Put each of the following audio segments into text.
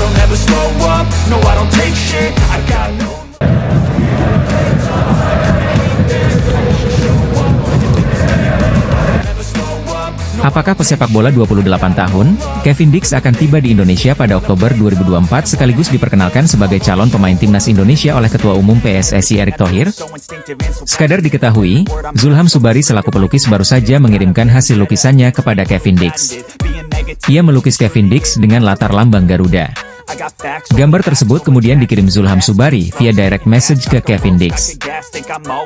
don't ever slow up, no I don't take shit, I got no. Apakah pesepak bola 28 tahun, Kevin Dix akan tiba di Indonesia pada Oktober 2024 sekaligus diperkenalkan sebagai calon pemain timnas Indonesia oleh Ketua Umum PSSI Erick Thohir? Sekadar diketahui, Zulham Subari selaku pelukis baru saja mengirimkan hasil lukisannya kepada Kevin Dix. Ia melukis Kevin Dix dengan latar lambang Garuda. Gambar tersebut kemudian dikirim Zulham Subari via direct message ke Kevin Dix.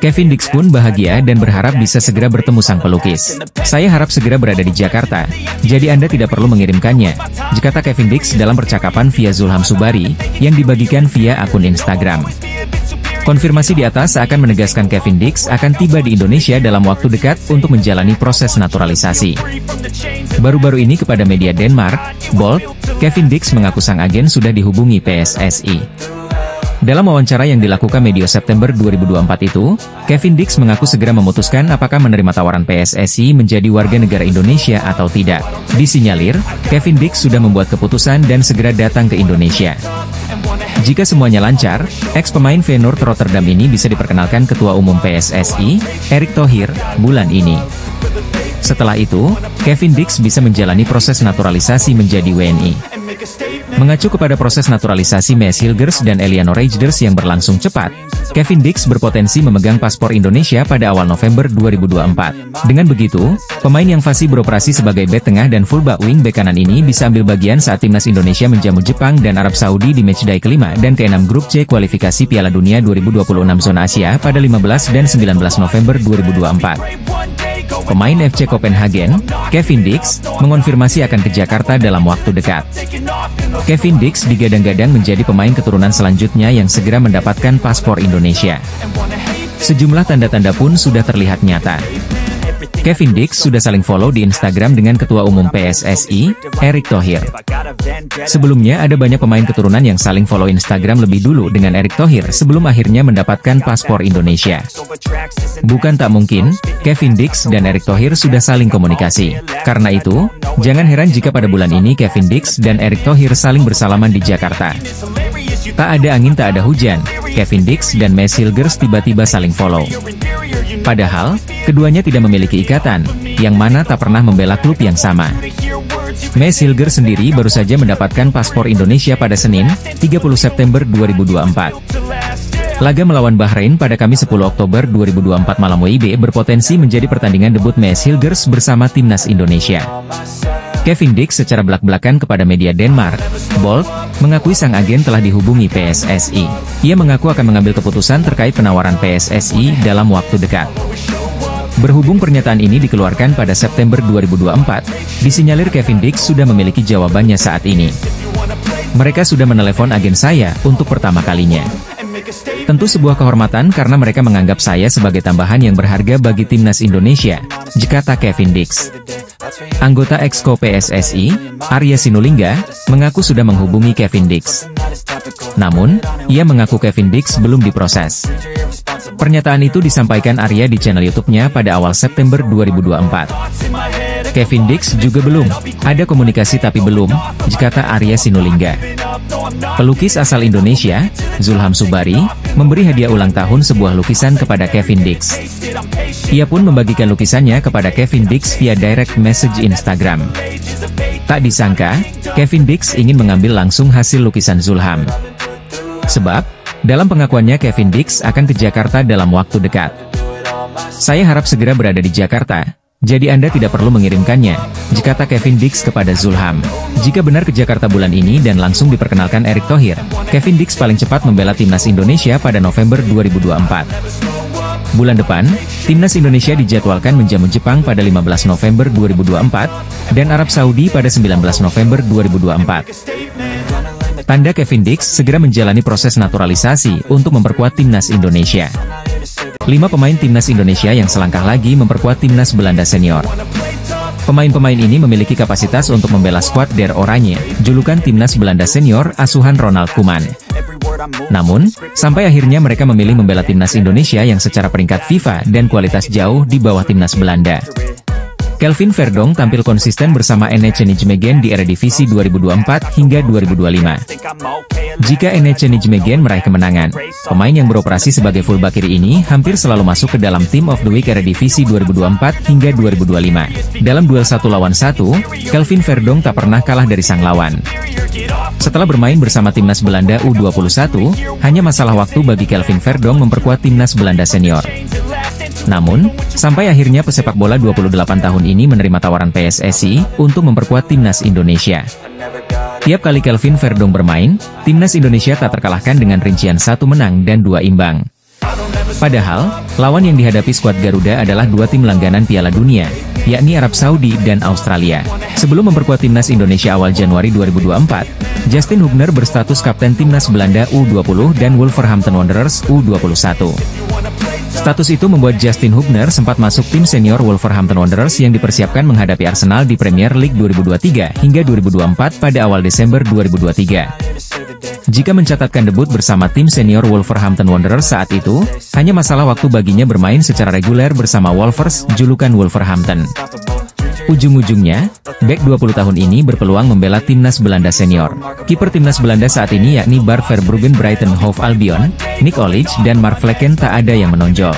Kevin Dix pun bahagia dan berharap bisa segera bertemu sang pelukis. Saya harap segera berada di Jakarta, jadi Anda tidak perlu mengirimkannya, kata Kevin Dix dalam percakapan via Zulham Subari, yang dibagikan via akun Instagram. Konfirmasi di atas akan menegaskan Kevin Dix akan tiba di Indonesia dalam waktu dekat untuk menjalani proses naturalisasi. Baru-baru ini kepada media Denmark, Bold, Kevin Dix mengaku sang agen sudah dihubungi PSSI. Dalam wawancara yang dilakukan medio September 2024 itu, Kevin Dix mengaku segera memutuskan apakah menerima tawaran PSSI menjadi warga negara Indonesia atau tidak. Disinyalir, Kevin Dix sudah membuat keputusan dan segera datang ke Indonesia. Jika semuanya lancar, ex-pemain Feyenoord Rotterdam ini bisa diperkenalkan Ketua Umum PSSI, Erick Thohir, bulan ini. Setelah itu, Kevin Dix bisa menjalani proses naturalisasi menjadi WNI. Mengacu kepada proses naturalisasi Mes Hilgers dan Eliano Reijnders yang berlangsung cepat, Kevin Dix berpotensi memegang paspor Indonesia pada awal November 2024. Dengan begitu, pemain yang fasih beroperasi sebagai bek tengah dan fullback wing-back kanan ini bisa ambil bagian saat timnas Indonesia menjamu Jepang dan Arab Saudi di matchday kelima dan ke-6 grup C kualifikasi Piala Dunia 2026 zona Asia pada 15 dan 19 November 2024. Pemain FC Copenhagen, Kevin Dix, mengonfirmasi akan ke Jakarta dalam waktu dekat. Kevin Dix digadang-gadang menjadi pemain keturunan selanjutnya yang segera mendapatkan paspor Indonesia. Sejumlah tanda-tanda pun sudah terlihat nyata. Kevin Dix sudah saling follow di Instagram dengan Ketua Umum PSSI, Erick Thohir. Sebelumnya ada banyak pemain keturunan yang saling follow Instagram lebih dulu dengan Erick Thohir sebelum akhirnya mendapatkan paspor Indonesia. Bukan tak mungkin, Kevin Dix dan Erick Thohir sudah saling komunikasi. Karena itu, jangan heran jika pada bulan ini Kevin Dix dan Erick Thohir saling bersalaman di Jakarta. Tak ada angin tak ada hujan, Kevin Dix dan Mes Hilgers tiba-tiba saling follow. Padahal, keduanya tidak memiliki ikatan, yang mana tak pernah membela klub yang sama. Mes Hilgers sendiri baru saja mendapatkan paspor Indonesia pada Senin, 30 September 2024. Laga melawan Bahrain pada Kamis 10 Oktober 2024 malam WIB berpotensi menjadi pertandingan debut Mes Hilgers bersama timnas Indonesia. Kevin Dix secara belak-belakan kepada media Denmark, Bold, mengakui sang agen telah dihubungi PSSI. Ia mengaku akan mengambil keputusan terkait penawaran PSSI dalam waktu dekat. Berhubung pernyataan ini dikeluarkan pada September 2024, disinyalir Kevin Dix sudah memiliki jawabannya saat ini. Mereka sudah menelepon agen saya untuk pertama kalinya. Tentu sebuah kehormatan karena mereka menganggap saya sebagai tambahan yang berharga bagi timnas Indonesia, kata Kevin Dix. Anggota Exco PSSI, Arya Sinulinga, mengaku sudah menghubungi Kevin Dix. Namun, ia mengaku Kevin Dix belum diproses. Pernyataan itu disampaikan Arya di channel YouTube-nya pada awal September 2024. Kevin Dix juga belum, ada komunikasi tapi belum, kata Arya Sinulinga. Pelukis asal Indonesia, Zulham Subari, memberi hadiah ulang tahun sebuah lukisan kepada Kevin Dix. Ia pun membagikan lukisannya kepada Kevin Dix via direct message Instagram. Tak disangka, Kevin Dix ingin mengambil langsung hasil lukisan Zulham. Sebab, dalam pengakuannya Kevin Dix akan ke Jakarta dalam waktu dekat. Saya harap segera berada di Jakarta, jadi Anda tidak perlu mengirimkannya, kata Kevin Dix kepada Zulham. Jika benar ke Jakarta bulan ini dan langsung diperkenalkan Erick Thohir, Kevin Dix paling cepat membela timnas Indonesia pada November 2024. Bulan depan, timnas Indonesia dijadwalkan menjamu Jepang pada 15 November 2024, dan Arab Saudi pada 19 November 2024. Tanda Kevin Dix segera menjalani proses naturalisasi untuk memperkuat timnas Indonesia. 5 pemain timnas Indonesia yang selangkah lagi memperkuat timnas Belanda senior. Pemain-pemain ini memiliki kapasitas untuk membela skuad Der Oranje, julukan timnas Belanda senior asuhan Ronald Koeman. Namun, sampai akhirnya mereka memilih membela timnas Indonesia yang secara peringkat FIFA dan kualitas jauh di bawah timnas Belanda. Kelvin Verdonk tampil konsisten bersama Ennece Nijmegen di Eredivisie 2024 hingga 2025. Jika Ennece Nijmegen meraih kemenangan, pemain yang beroperasi sebagai fullback kiri ini hampir selalu masuk ke dalam Team of the Week Eredivisie 2024 hingga 2025. Dalam duel 1 lawan 1, Kelvin Verdonk tak pernah kalah dari sang lawan. Setelah bermain bersama timnas Belanda U21, hanya masalah waktu bagi Kelvin Verdonk memperkuat timnas Belanda senior. Namun, sampai akhirnya pesepak bola 28 tahun ini menerima tawaran PSSI untuk memperkuat timnas Indonesia. Tiap kali Kelvin Verdonk bermain, timnas Indonesia tak terkalahkan dengan rincian 1 menang dan 2 imbang. Padahal, lawan yang dihadapi skuad Garuda adalah 2 tim langganan Piala Dunia, yakni Arab Saudi dan Australia. Sebelum memperkuat timnas Indonesia awal Januari 2024, Justin Hubner berstatus kapten timnas Belanda U20 dan Wolverhampton Wanderers U21. Status itu membuat Justin Hubner sempat masuk tim senior Wolverhampton Wanderers yang dipersiapkan menghadapi Arsenal di Premier League 2023 hingga 2024 pada awal Desember 2023. Jika mencatatkan debut bersama tim senior Wolverhampton Wanderers saat itu, hanya masalah waktu baginya bermain secara reguler bersama Wolvers, julukan Wolverhampton. Ujung-ujungnya, bek 20 tahun ini berpeluang membela timnas Belanda senior. Kiper timnas Belanda saat ini yakni Bart Verbruggen Brighton Hove Albion, Nick Olic dan Mark Vlekken tak ada yang menonjol.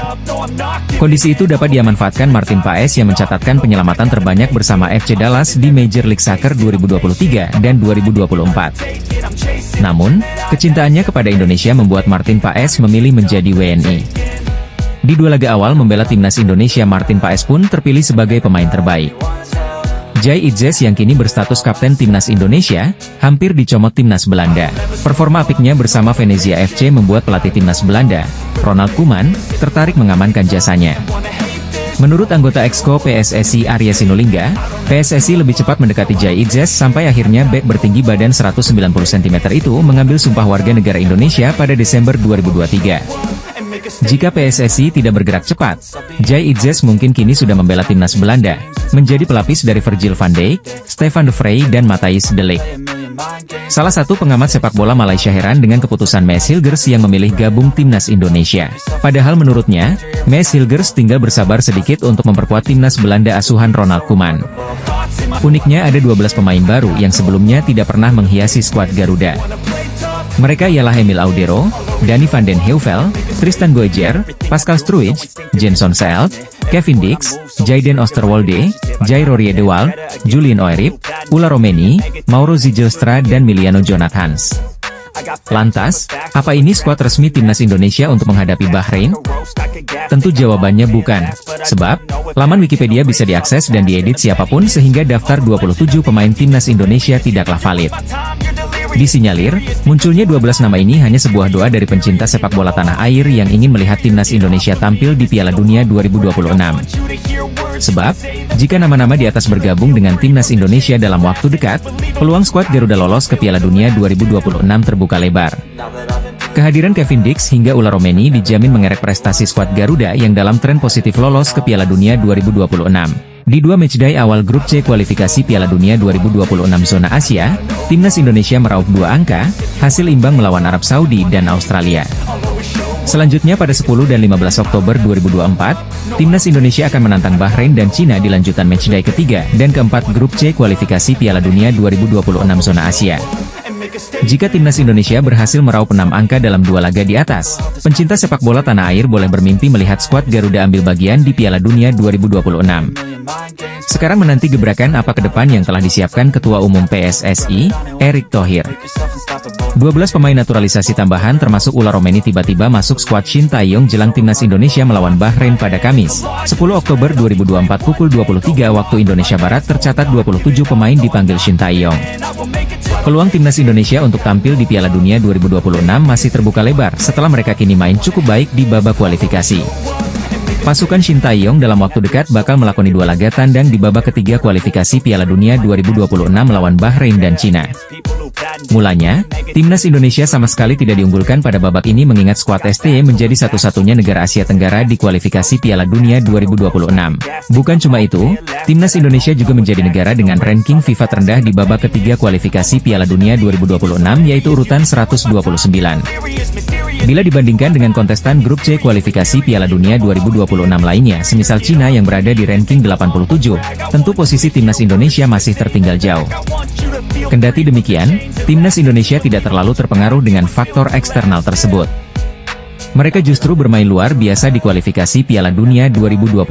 Kondisi itu dapat dimanfaatkan Martin Paes yang mencatatkan penyelamatan terbanyak bersama FC Dallas di Major League Soccer 2023 dan 2024. Namun, kecintaannya kepada Indonesia membuat Martin Paes memilih menjadi WNI. Di 2 laga awal membela timnas Indonesia, Martin Paes pun terpilih sebagai pemain terbaik. Jai Itzes yang kini berstatus kapten timnas Indonesia, hampir dicomot timnas Belanda. Performa apiknya bersama Venezia FC membuat pelatih timnas Belanda, Ronald Koeman, tertarik mengamankan jasanya. Menurut anggota Exco PSSI Arya Sinulinga, PSSI lebih cepat mendekati Jai Itzes sampai akhirnya bek bertinggi badan 190 cm itu mengambil sumpah warga negara Indonesia pada Desember 2023. Jika PSSI tidak bergerak cepat, Jai Itzes mungkin kini sudah membela timnas Belanda, menjadi pelapis dari Virgil van Dijk, Stefan de Vrij dan Matthijs de Ligt. Salah satu pengamat sepak bola Malaysia heran dengan keputusan Maes Hilgers yang memilih gabung timnas Indonesia. Padahal menurutnya, Maes Hilgers tinggal bersabar sedikit untuk memperkuat timnas Belanda asuhan Ronald Koeman. Uniknya ada 12 pemain baru yang sebelumnya tidak pernah menghiasi skuad Garuda. Mereka ialah Emil Audero, Danny van den Heuvel, Tristan Goejer, Pascal Struijk, Jenson Seelt, Kevin Dix, Jayden Oosterwolde, Jairo Riedewald, Julian Oerip, Ulla Romeni, Mauro Zijlstra dan Miliano Jonathans. Lantas, apa ini skuad resmi timnas Indonesia untuk menghadapi Bahrain? Tentu jawabannya bukan, sebab laman Wikipedia bisa diakses dan diedit siapapun sehingga daftar 27 pemain timnas Indonesia tidaklah valid. Disinyalir, munculnya 12 nama ini hanya sebuah doa dari pencinta sepak bola tanah air yang ingin melihat timnas Indonesia tampil di Piala Dunia 2026. Sebab, jika nama-nama di atas bergabung dengan timnas Indonesia dalam waktu dekat, peluang skuad Garuda lolos ke Piala Dunia 2026 terbuka lebar. Kehadiran Kevin Dix hingga Ulla Romeni dijamin mengerek prestasi skuad Garuda yang dalam tren positif lolos ke Piala Dunia 2026. Di 2 matchday awal grup C kualifikasi Piala Dunia 2026 zona Asia, timnas Indonesia meraup 2 angka, hasil imbang melawan Arab Saudi dan Australia. Selanjutnya pada 10 dan 15 Oktober 2024, timnas Indonesia akan menantang Bahrain dan Cina di lanjutan matchday ketiga dan keempat grup C kualifikasi Piala Dunia 2026 zona Asia. Jika timnas Indonesia berhasil meraup 6 angka dalam 2 laga di atas, pencinta sepak bola tanah air boleh bermimpi melihat skuad Garuda ambil bagian di Piala Dunia 2026. Sekarang menanti gebrakan apa ke depan yang telah disiapkan Ketua Umum PSSI, Erick Thohir. 12 pemain naturalisasi tambahan termasuk Ulla Romeni tiba-tiba masuk skuad Shin Tae-yong jelang timnas Indonesia melawan Bahrain pada Kamis, 10 Oktober 2024 pukul 23 waktu Indonesia Barat. Tercatat 27 pemain dipanggil Shin Tae-yong. Peluang timnas Indonesia untuk tampil di Piala Dunia 2026 masih terbuka lebar setelah mereka kini main cukup baik di babak kualifikasi. Pasukan Shin Tae-yong dalam waktu dekat bakal melakoni 2 laga tandang di babak ketiga kualifikasi Piala Dunia 2026 melawan Bahrain dan Cina. Mulanya, timnas Indonesia sama sekali tidak diunggulkan pada babak ini mengingat skuad STY menjadi satu-satunya negara Asia Tenggara di kualifikasi Piala Dunia 2026. Bukan cuma itu, timnas Indonesia juga menjadi negara dengan ranking FIFA terendah di babak ketiga kualifikasi Piala Dunia 2026 yaitu urutan 129. Bila dibandingkan dengan kontestan grup C kualifikasi Piala Dunia 2026 lainnya, semisal Cina yang berada di ranking 87, tentu posisi timnas Indonesia masih tertinggal jauh. Kendati demikian, timnas Indonesia tidak terlalu terpengaruh dengan faktor eksternal tersebut. Mereka justru bermain luar biasa di kualifikasi Piala Dunia 2026.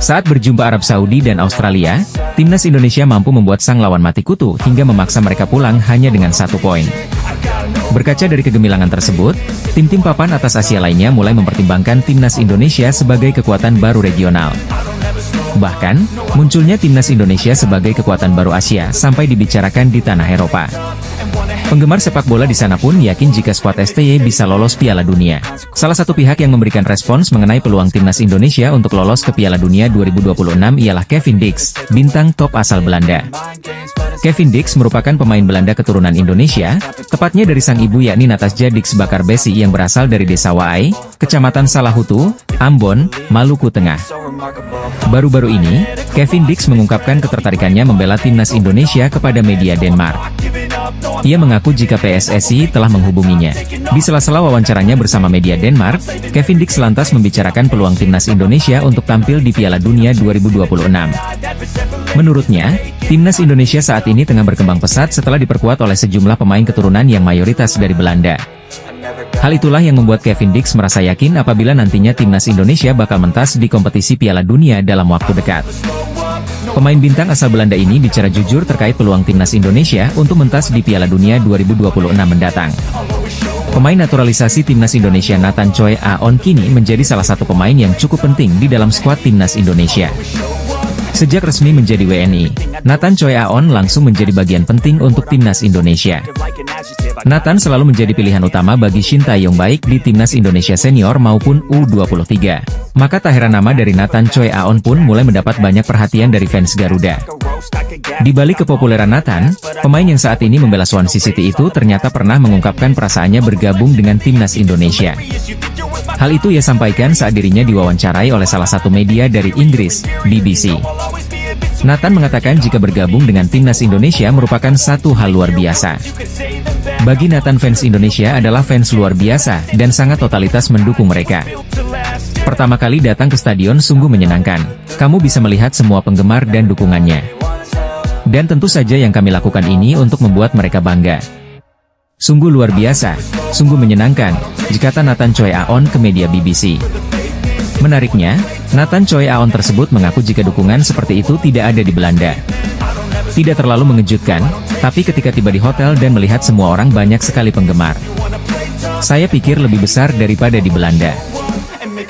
Saat berjumpa Arab Saudi dan Australia, timnas Indonesia mampu membuat sang lawan mati kutu hingga memaksa mereka pulang hanya dengan 1 poin. Berkaca dari kegemilangan tersebut, tim-tim papan atas Asia lainnya mulai mempertimbangkan timnas Indonesia sebagai kekuatan baru regional. Bahkan, munculnya timnas Indonesia sebagai kekuatan baru Asia sampai dibicarakan di tanah Eropa. Penggemar sepak bola di sana pun yakin jika skuad STY bisa lolos Piala Dunia. Salah satu pihak yang memberikan respons mengenai peluang timnas Indonesia untuk lolos ke Piala Dunia 2026 ialah Kevin Dix, bintang top asal Belanda. Kevin Dix merupakan pemain Belanda keturunan Indonesia, tepatnya dari sang ibu yakni Natasja Dix Bakar Besi yang berasal dari desa Waai, Kecamatan Salahutu, Ambon, Maluku Tengah. Baru-baru ini, Kevin Dix mengungkapkan ketertarikannya membela timnas Indonesia kepada media Denmark. Ia mengaku jika PSSI telah menghubunginya. Di sela-sela wawancaranya bersama media Denmark, Kevin Dix lantas membicarakan peluang timnas Indonesia untuk tampil di Piala Dunia 2026. Menurutnya, timnas Indonesia saat ini tengah berkembang pesat setelah diperkuat oleh sejumlah pemain keturunan yang mayoritas dari Belanda. Hal itulah yang membuat Kevin Dix merasa yakin apabila nantinya timnas Indonesia bakal mentas di kompetisi Piala Dunia dalam waktu dekat. Pemain bintang asal Belanda ini bicara jujur terkait peluang timnas Indonesia untuk mentas di Piala Dunia 2026 mendatang. Pemain naturalisasi timnas Indonesia Nathan Choi Aon kini menjadi salah satu pemain yang cukup penting di dalam skuad timnas Indonesia. Sejak resmi menjadi WNI, Nathan Choi Aon langsung menjadi bagian penting untuk timnas Indonesia. Nathan selalu menjadi pilihan utama bagi Shin Tae-yong baik di timnas Indonesia senior maupun U23. Maka tak heran nama dari Nathan Choi Aon pun mulai mendapat banyak perhatian dari fans Garuda. Di balik kepopuleran Nathan, pemain yang saat ini membela Swansea City itu ternyata pernah mengungkapkan perasaannya bergabung dengan timnas Indonesia. Hal itu ia sampaikan saat dirinya diwawancarai oleh salah satu media dari Inggris, BBC. Nathan mengatakan jika bergabung dengan timnas Indonesia merupakan satu hal luar biasa. Bagi Nathan, fans Indonesia adalah fans luar biasa dan sangat totalitas mendukung mereka. Pertama kali datang ke stadion sungguh menyenangkan. Kamu bisa melihat semua penggemar dan dukungannya. Dan tentu saja yang kami lakukan ini untuk membuat mereka bangga. Sungguh luar biasa, sungguh menyenangkan, kata Nathan Choi Aon ke media BBC. Menariknya, Nathan Choi Aon tersebut mengaku jika dukungan seperti itu tidak ada di Belanda. Tidak terlalu mengejutkan, tapi ketika tiba di hotel dan melihat semua orang banyak sekali penggemar. Saya pikir lebih besar daripada di Belanda.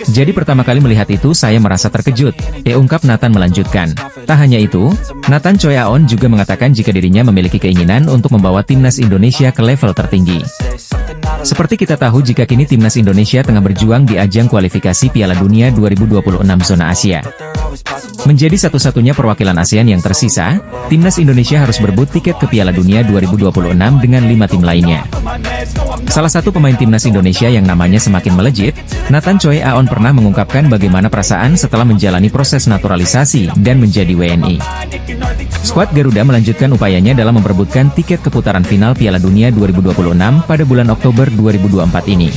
Jadi pertama kali melihat itu saya merasa terkejut, ungkap Nathan melanjutkan. Tak hanya itu, Nathan Choi Aon juga mengatakan jika dirinya memiliki keinginan untuk membawa timnas Indonesia ke level tertinggi. Seperti kita tahu jika kini timnas Indonesia tengah berjuang di ajang kualifikasi Piala Dunia 2026 zona Asia. Menjadi satu-satunya perwakilan ASEAN yang tersisa, timnas Indonesia harus berebut tiket ke Piala Dunia 2026 dengan 5 tim lainnya. Salah satu pemain timnas Indonesia yang namanya semakin melejit, Nathan Choi Aon pernah mengungkapkan bagaimana perasaan setelah menjalani proses naturalisasi dan menjadi WNI. Skuad Garuda melanjutkan upayanya dalam memperebutkan tiket ke putaran final Piala Dunia 2026 pada bulan Oktober 2024 ini.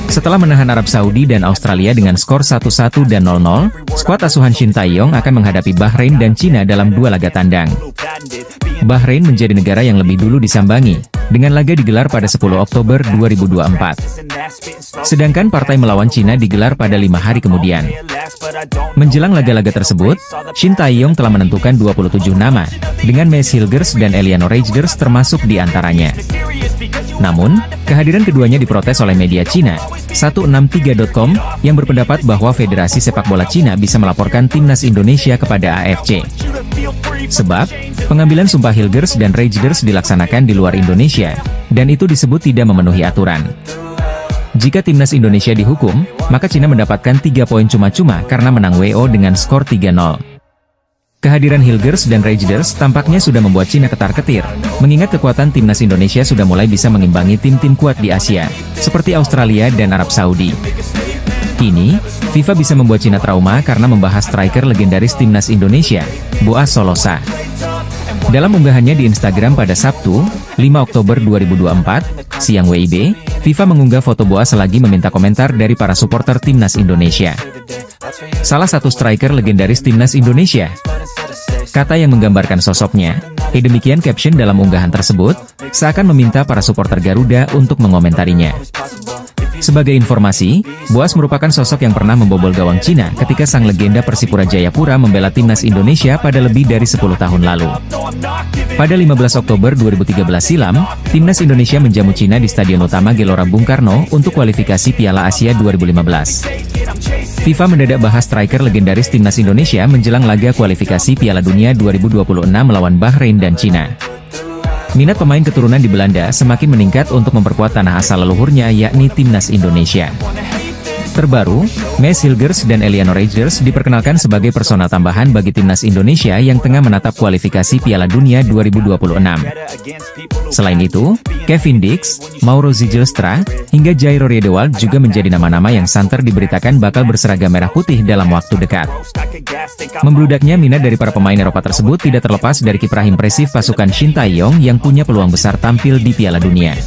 Setelah menahan Arab Saudi dan Australia dengan skor 1-1 dan 0-0, skuad asuhan Shin Tae-yong akan menghadapi Bahrain dan Cina dalam 2 laga tandang. Bahrain menjadi negara yang lebih dulu disambangi, dengan laga digelar pada 10 Oktober 2024. Sedangkan partai melawan Cina digelar pada 5 hari kemudian. Menjelang laga-laga tersebut, Shin Tae-yong telah menentukan 27 nama, dengan Maes Hilgers dan Eliano Reigers termasuk di antaranya. Namun, kehadiran keduanya diprotes oleh media Cina, 163.com, yang berpendapat bahwa Federasi Sepak Bola Cina bisa melaporkan timnas Indonesia kepada AFC. Sebab, pengambilan sumpah Hilgers dan Reigers dilaksanakan di luar Indonesia, dan itu disebut tidak memenuhi aturan. Jika timnas Indonesia dihukum, maka Cina mendapatkan 3 poin cuma-cuma karena menang WO dengan skor 3-0. Kehadiran Hilgers dan Reigers tampaknya sudah membuat Cina ketar-ketir, mengingat kekuatan timnas Indonesia sudah mulai bisa mengimbangi tim-tim kuat di Asia, seperti Australia dan Arab Saudi. Kini, FIFA bisa membuat Cina trauma karena membahas striker legendaris timnas Indonesia, Boaz Solosa. Dalam unggahannya di Instagram pada Sabtu, 5 Oktober 2024, siang WIB, FIFA mengunggah foto Boas selagi meminta komentar dari para supporter timnas Indonesia. Salah satu striker legendaris timnas Indonesia, kata yang menggambarkan sosoknya. Demikian caption dalam unggahan tersebut, seakan meminta para supporter Garuda untuk mengomentarinya. Sebagai informasi, Boas merupakan sosok yang pernah membobol gawang Cina ketika sang legenda Persipura Jayapura membela timnas Indonesia pada lebih dari 10 tahun lalu. Pada 15 Oktober 2013 silam, timnas Indonesia menjamu Cina di Stadion Utama Gelora Bung Karno untuk kualifikasi Piala Asia 2015. FIFA mendadak bahas striker legendaris timnas Indonesia menjelang laga kualifikasi Piala Dunia 2026 melawan Bahrain dan Cina. Minat pemain keturunan di Belanda semakin meningkat untuk memperkuat tanah asal leluhurnya yakni timnas Indonesia. Terbaru, Mees Hilgers dan Eliano Reijers diperkenalkan sebagai personal tambahan bagi timnas Indonesia yang tengah menatap kualifikasi Piala Dunia 2026. Selain itu, Kevin Dix, Mauro Zijlstra, hingga Jairo Riedewald juga menjadi nama-nama yang santer diberitakan bakal berseragam merah putih dalam waktu dekat. Membludaknya minat dari para pemain Eropa tersebut tidak terlepas dari kiprah impresif pasukan Shin Tae-yong yang punya peluang besar tampil di Piala Dunia.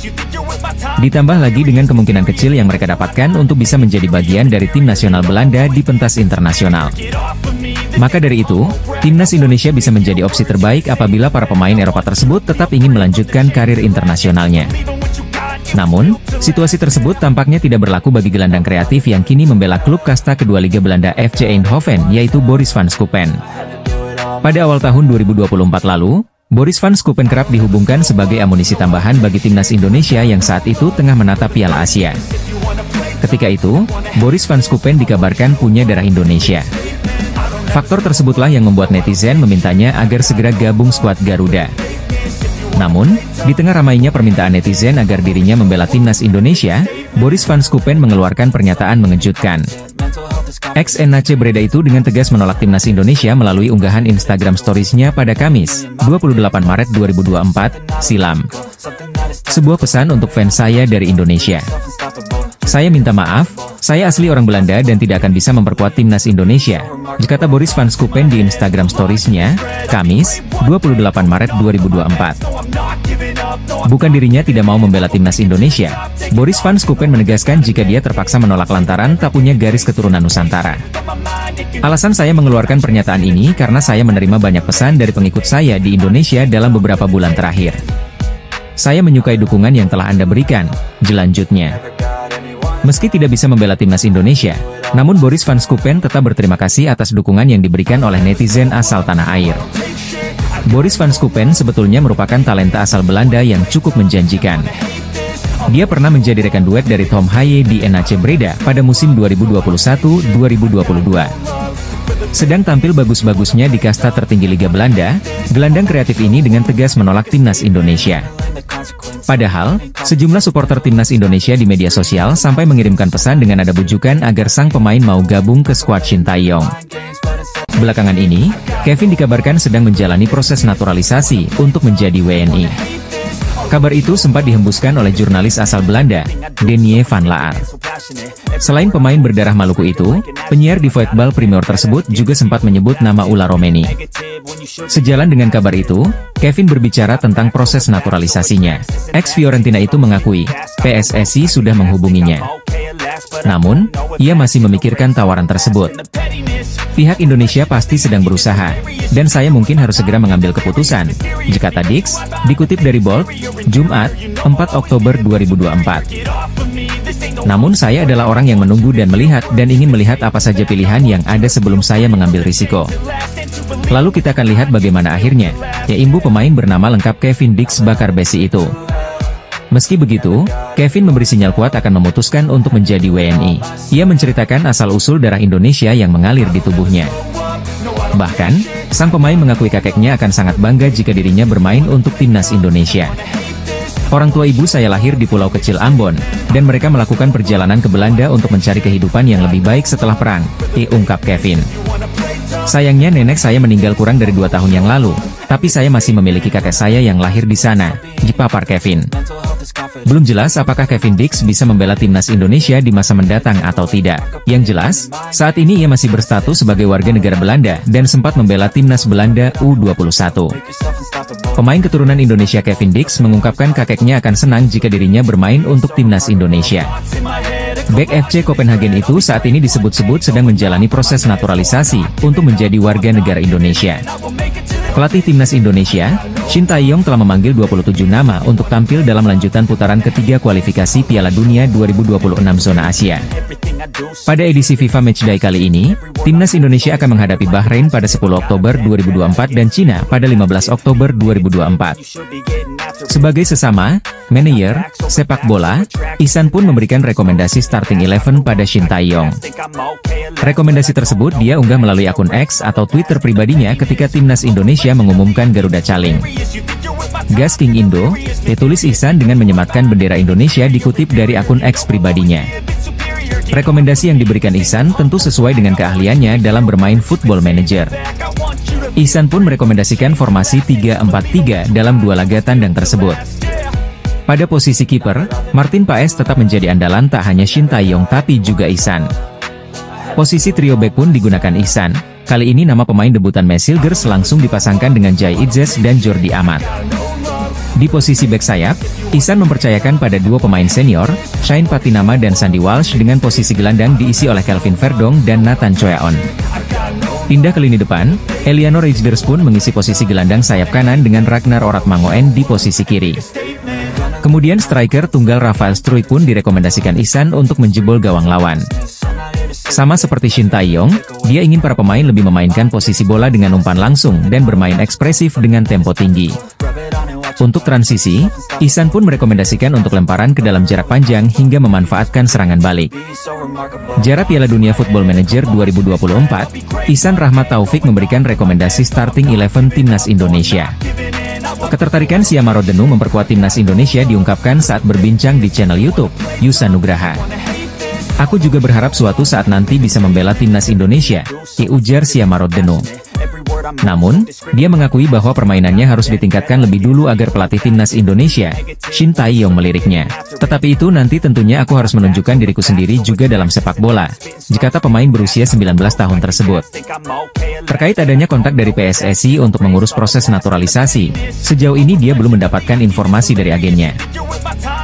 Ditambah lagi dengan kemungkinan kecil yang mereka dapatkan untuk bisa menjadi bagian dari tim nasional Belanda di pentas internasional. Maka dari itu, timnas Indonesia bisa menjadi opsi terbaik apabila para pemain Eropa tersebut tetap ingin melanjutkan karir internasionalnya. Namun, situasi tersebut tampaknya tidak berlaku bagi gelandang kreatif yang kini membela klub kasta kedua Liga Belanda FC Eindhoven yaitu Boris van Schuppen. Pada awal tahun 2024 lalu, Boris van Schuppen kerap dihubungkan sebagai amunisi tambahan bagi timnas Indonesia yang saat itu tengah menatap Piala Asia. Ketika itu, Boris van Schuppen dikabarkan punya darah Indonesia. Faktor tersebutlah yang membuat netizen memintanya agar segera gabung skuad Garuda. Namun, di tengah ramainya permintaan netizen agar dirinya membela timnas Indonesia, Boris van Schuppen mengeluarkan pernyataan mengejutkan. Ex-NAC Breda itu dengan tegas menolak timnas Indonesia melalui unggahan Instagram Stories-nya pada Kamis, 28 Maret 2024, silam. Sebuah pesan untuk fans saya dari Indonesia. Saya minta maaf, saya asli orang Belanda dan tidak akan bisa memperkuat timnas Indonesia, kata Boris van Schuppen di Instagram Stories-nya, Kamis, 28 Maret 2024. Bukan dirinya tidak mau membela timnas Indonesia, Boris van Schuppen menegaskan jika dia terpaksa menolak lantaran tak punya garis keturunan Nusantara. Alasan saya mengeluarkan pernyataan ini karena saya menerima banyak pesan dari pengikut saya di Indonesia dalam beberapa bulan terakhir. Saya menyukai dukungan yang telah Anda berikan, jelanjutnya. Meski tidak bisa membela timnas Indonesia, namun Boris van Schuppen tetap berterima kasih atas dukungan yang diberikan oleh netizen asal tanah air. Boris van Schuppen sebetulnya merupakan talenta asal Belanda yang cukup menjanjikan. Dia pernah menjadi rekan duet dari Tom Haye di NAC Breda pada musim 2021-2022. Sedang tampil bagus-bagusnya di kasta tertinggi Liga Belanda, gelandang kreatif ini dengan tegas menolak timnas Indonesia. Padahal, sejumlah supporter timnas Indonesia di media sosial sampai mengirimkan pesan dengan nada bujukan agar sang pemain mau gabung ke skuad Shin Tae-yong. Belakangan ini, Kevin dikabarkan sedang menjalani proses naturalisasi untuk menjadi WNI. Kabar itu sempat dihembuskan oleh jurnalis asal Belanda, Denie van Laar. Selain pemain berdarah Maluku itu, penyiar di Voetbal Primeur tersebut juga sempat menyebut nama Ula Romeni. Sejalan dengan kabar itu, Kevin berbicara tentang proses naturalisasinya. Ex-Fiorentina itu mengakui, PSSI sudah menghubunginya. Namun, ia masih memikirkan tawaran tersebut. Pihak Indonesia pasti sedang berusaha, dan saya mungkin harus segera mengambil keputusan, kata Dix, dikutip dari Bold, Jumat, 4 Oktober 2024. Namun saya adalah orang yang menunggu dan melihat dan ingin melihat apa saja pilihan yang ada sebelum saya mengambil risiko. Lalu kita akan lihat bagaimana akhirnya, imbu pemain bernama lengkap Kevin Dix Bakar Besi itu. Meski begitu, Kevin memberi sinyal kuat akan memutuskan untuk menjadi WNI. Ia menceritakan asal-usul darah Indonesia yang mengalir di tubuhnya. Bahkan, sang pemain mengakui kakeknya akan sangat bangga jika dirinya bermain untuk timnas Indonesia. Orang tua ibu saya lahir di pulau kecil Ambon, dan mereka melakukan perjalanan ke Belanda untuk mencari kehidupan yang lebih baik setelah perang, ungkap Kevin. Sayangnya nenek saya meninggal kurang dari 2 tahun yang lalu, tapi saya masih memiliki kakek saya yang lahir di sana, papar Kevin. Belum jelas apakah Kevin Dix bisa membela timnas Indonesia di masa mendatang atau tidak. Yang jelas, saat ini ia masih berstatus sebagai warga negara Belanda dan sempat membela timnas Belanda U21. Pemain keturunan Indonesia Kevin Dix mengungkapkan kakeknya akan senang jika dirinya bermain untuk timnas Indonesia. Bek FC Copenhagen itu saat ini disebut-sebut sedang menjalani proses naturalisasi untuk menjadi warga negara Indonesia. Pelatih timnas Indonesia, Shin Tae-yong telah memanggil 27 nama untuk tampil dalam lanjutan putaran ketiga kualifikasi Piala Dunia 2026 zona Asia. Pada edisi FIFA Matchday kali ini, timnas Indonesia akan menghadapi Bahrain pada 10 Oktober 2024 dan Cina pada 15 Oktober 2024. Sebagai sesama manajer sepak bola, Ihsan pun memberikan rekomendasi starting 11 pada Shin Tae-yong. Rekomendasi tersebut dia unggah melalui akun X atau Twitter pribadinya ketika timnas Indonesia mengumumkan Garuda Caling. Gas King Indo, ditulis Ihsan dengan menyematkan bendera Indonesia dikutip dari akun X pribadinya. Rekomendasi yang diberikan Ihsan tentu sesuai dengan keahliannya dalam bermain Football Manager. Ihsan pun merekomendasikan formasi 3-4-3 dalam dua laga tandang tersebut. Pada posisi kiper, Martin Paes tetap menjadi andalan tak hanya Shin Tae-yong tapi juga Ihsan. Posisi trio back pun digunakan Ihsan. Kali ini nama pemain debutan Maes Hilgers langsung dipasangkan dengan Jai Itzes dan Jordi Amat. Di posisi back sayap, Ihsan mempercayakan pada dua pemain senior, Shane Patinama dan Sandy Walsh dengan posisi gelandang diisi oleh Kelvin Verdong dan Nathan Choeon. Pindah ke lini depan, Eliano Reijnders pun mengisi posisi gelandang sayap kanan dengan Ragnar Oratmangoen di posisi kiri. Kemudian striker tunggal Rafael Struijk pun direkomendasikan Ihsan untuk menjebol gawang lawan. Sama seperti Shin Tae-yong, dia ingin para pemain lebih memainkan posisi bola dengan umpan langsung dan bermain ekspresif dengan tempo tinggi. Untuk transisi, Ihsan pun merekomendasikan untuk lemparan ke dalam jarak panjang hingga memanfaatkan serangan balik. Jarak Piala Dunia Football Manager 2024, Ihsan Rahmat Taufik memberikan rekomendasi starting 11 timnas Indonesia. Ketertarikan Siama Rodenu memperkuat timnas Indonesia diungkapkan saat berbincang di channel YouTube Yusa Nugraha. Aku juga berharap suatu saat nanti bisa membela timnas Indonesia, ujar Siama Rodenu. Namun, dia mengakui bahwa permainannya harus ditingkatkan lebih dulu agar pelatih timnas Indonesia, Shin Tae-yong meliriknya. Tetapi itu nanti tentunya aku harus menunjukkan diriku sendiri juga dalam sepak bola, jikata pemain berusia 19 tahun tersebut. Terkait adanya kontak dari PSSI untuk mengurus proses naturalisasi, sejauh ini dia belum mendapatkan informasi dari agennya.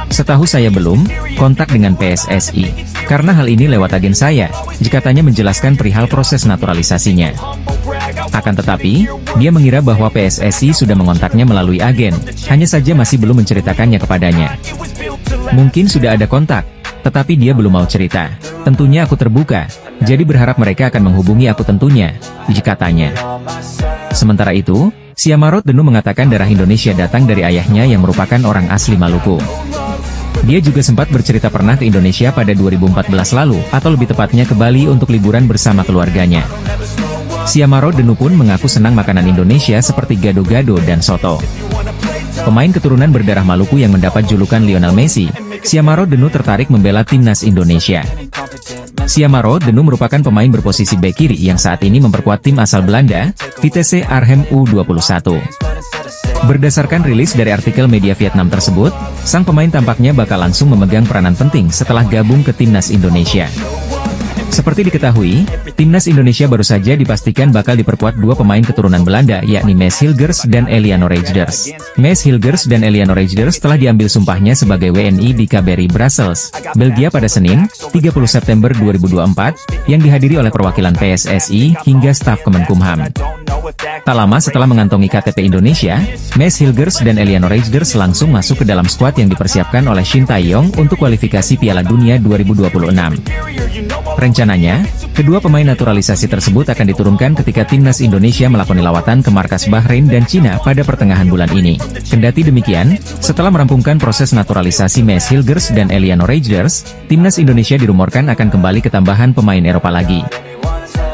Setahu saya belum kontak dengan PSSI, karena hal ini lewat agen saya, jikatanya menjelaskan perihal proses naturalisasinya. Akan tetapi, dia mengira bahwa PSSI sudah mengontaknya melalui agen, hanya saja masih belum menceritakannya kepadanya. Mungkin sudah ada kontak, tetapi dia belum mau cerita. Tentunya aku terbuka, jadi berharap mereka akan menghubungi aku tentunya, jikatanya. Sementara itu, Siama Rodenu mengatakan darah Indonesia datang dari ayahnya yang merupakan orang asli Maluku. Dia juga sempat bercerita pernah ke Indonesia pada 2014 lalu, atau lebih tepatnya ke Bali untuk liburan bersama keluarganya. Siama Rodenu pun mengaku senang makanan Indonesia seperti gado-gado dan soto. Pemain keturunan berdarah Maluku yang mendapat julukan Lionel Messi, Siama Rodenu tertarik membela timnas Indonesia. Siama Rodenu merupakan pemain berposisi bek kiri yang saat ini memperkuat tim asal Belanda, Vitesse Arnhem U21. Berdasarkan rilis dari artikel media Vietnam tersebut, sang pemain tampaknya bakal langsung memegang peranan penting setelah gabung ke timnas Indonesia. Seperti diketahui, timnas Indonesia baru saja dipastikan bakal diperkuat dua pemain keturunan Belanda yakni Maes Hilgers dan Eliano Reijnders. Maes Hilgers dan Eliano Reijnders telah diambil sumpahnya sebagai WNI di KBRI Brussels, Belgia pada Senin, 30 September 2024, yang dihadiri oleh perwakilan PSSI hingga staf Kemenkumham. Tak lama setelah mengantongi KTP Indonesia, Maes Hilgers dan Eliano Reijnders langsung masuk ke dalam skuad yang dipersiapkan oleh Shin Tae-yong untuk kualifikasi Piala Dunia 2026. Rencananya, kedua pemain naturalisasi tersebut akan diturunkan ketika timnas Indonesia melakoni lawatan ke markas Bahrain dan Cina pada pertengahan bulan ini. Kendati demikian, setelah merampungkan proses naturalisasi Maes Hilgers dan Eliano Reijnders, timnas Indonesia dirumorkan akan kembali ke tambahan pemain Eropa lagi.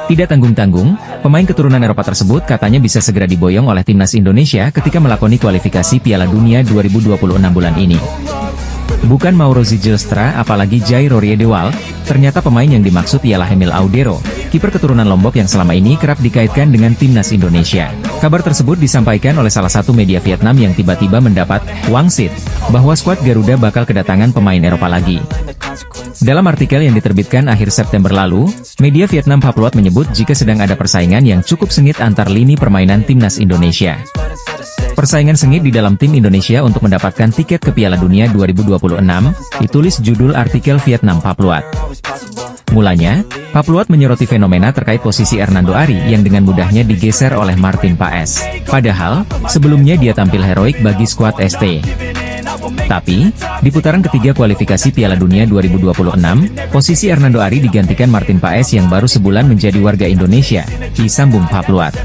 Tidak tanggung-tanggung, pemain keturunan Eropa tersebut katanya bisa segera diboyong oleh timnas Indonesia ketika melakoni kualifikasi Piala Dunia 2026 bulan ini. Bukan Mauro Zilstra apalagi Jai Roriedewald, ternyata pemain yang dimaksud ialah Emil Audero, kiper keturunan Lombok yang selama ini kerap dikaitkan dengan timnas Indonesia. Kabar tersebut disampaikan oleh salah satu media Vietnam yang tiba-tiba mendapat wangsit bahwa skuad Garuda bakal kedatangan pemain Eropa lagi. Dalam artikel yang diterbitkan akhir September lalu, media Vietnam Papluat menyebut jika sedang ada persaingan yang cukup sengit antar lini permainan timnas Indonesia. Persaingan sengit di dalam tim Indonesia untuk mendapatkan tiket ke Piala Dunia 2026, ditulis judul artikel Vietnam Papluat. Mulanya, Papluat menyoroti fenomena terkait posisi Hernando Ari yang dengan mudahnya digeser oleh Martin Paes. Padahal, sebelumnya dia tampil heroik bagi skuad ST. Tapi, di putaran ketiga kualifikasi Piala Dunia 2026, posisi Hernando Ari digantikan Martin Paes yang baru sebulan menjadi warga Indonesia, disambung Papluat.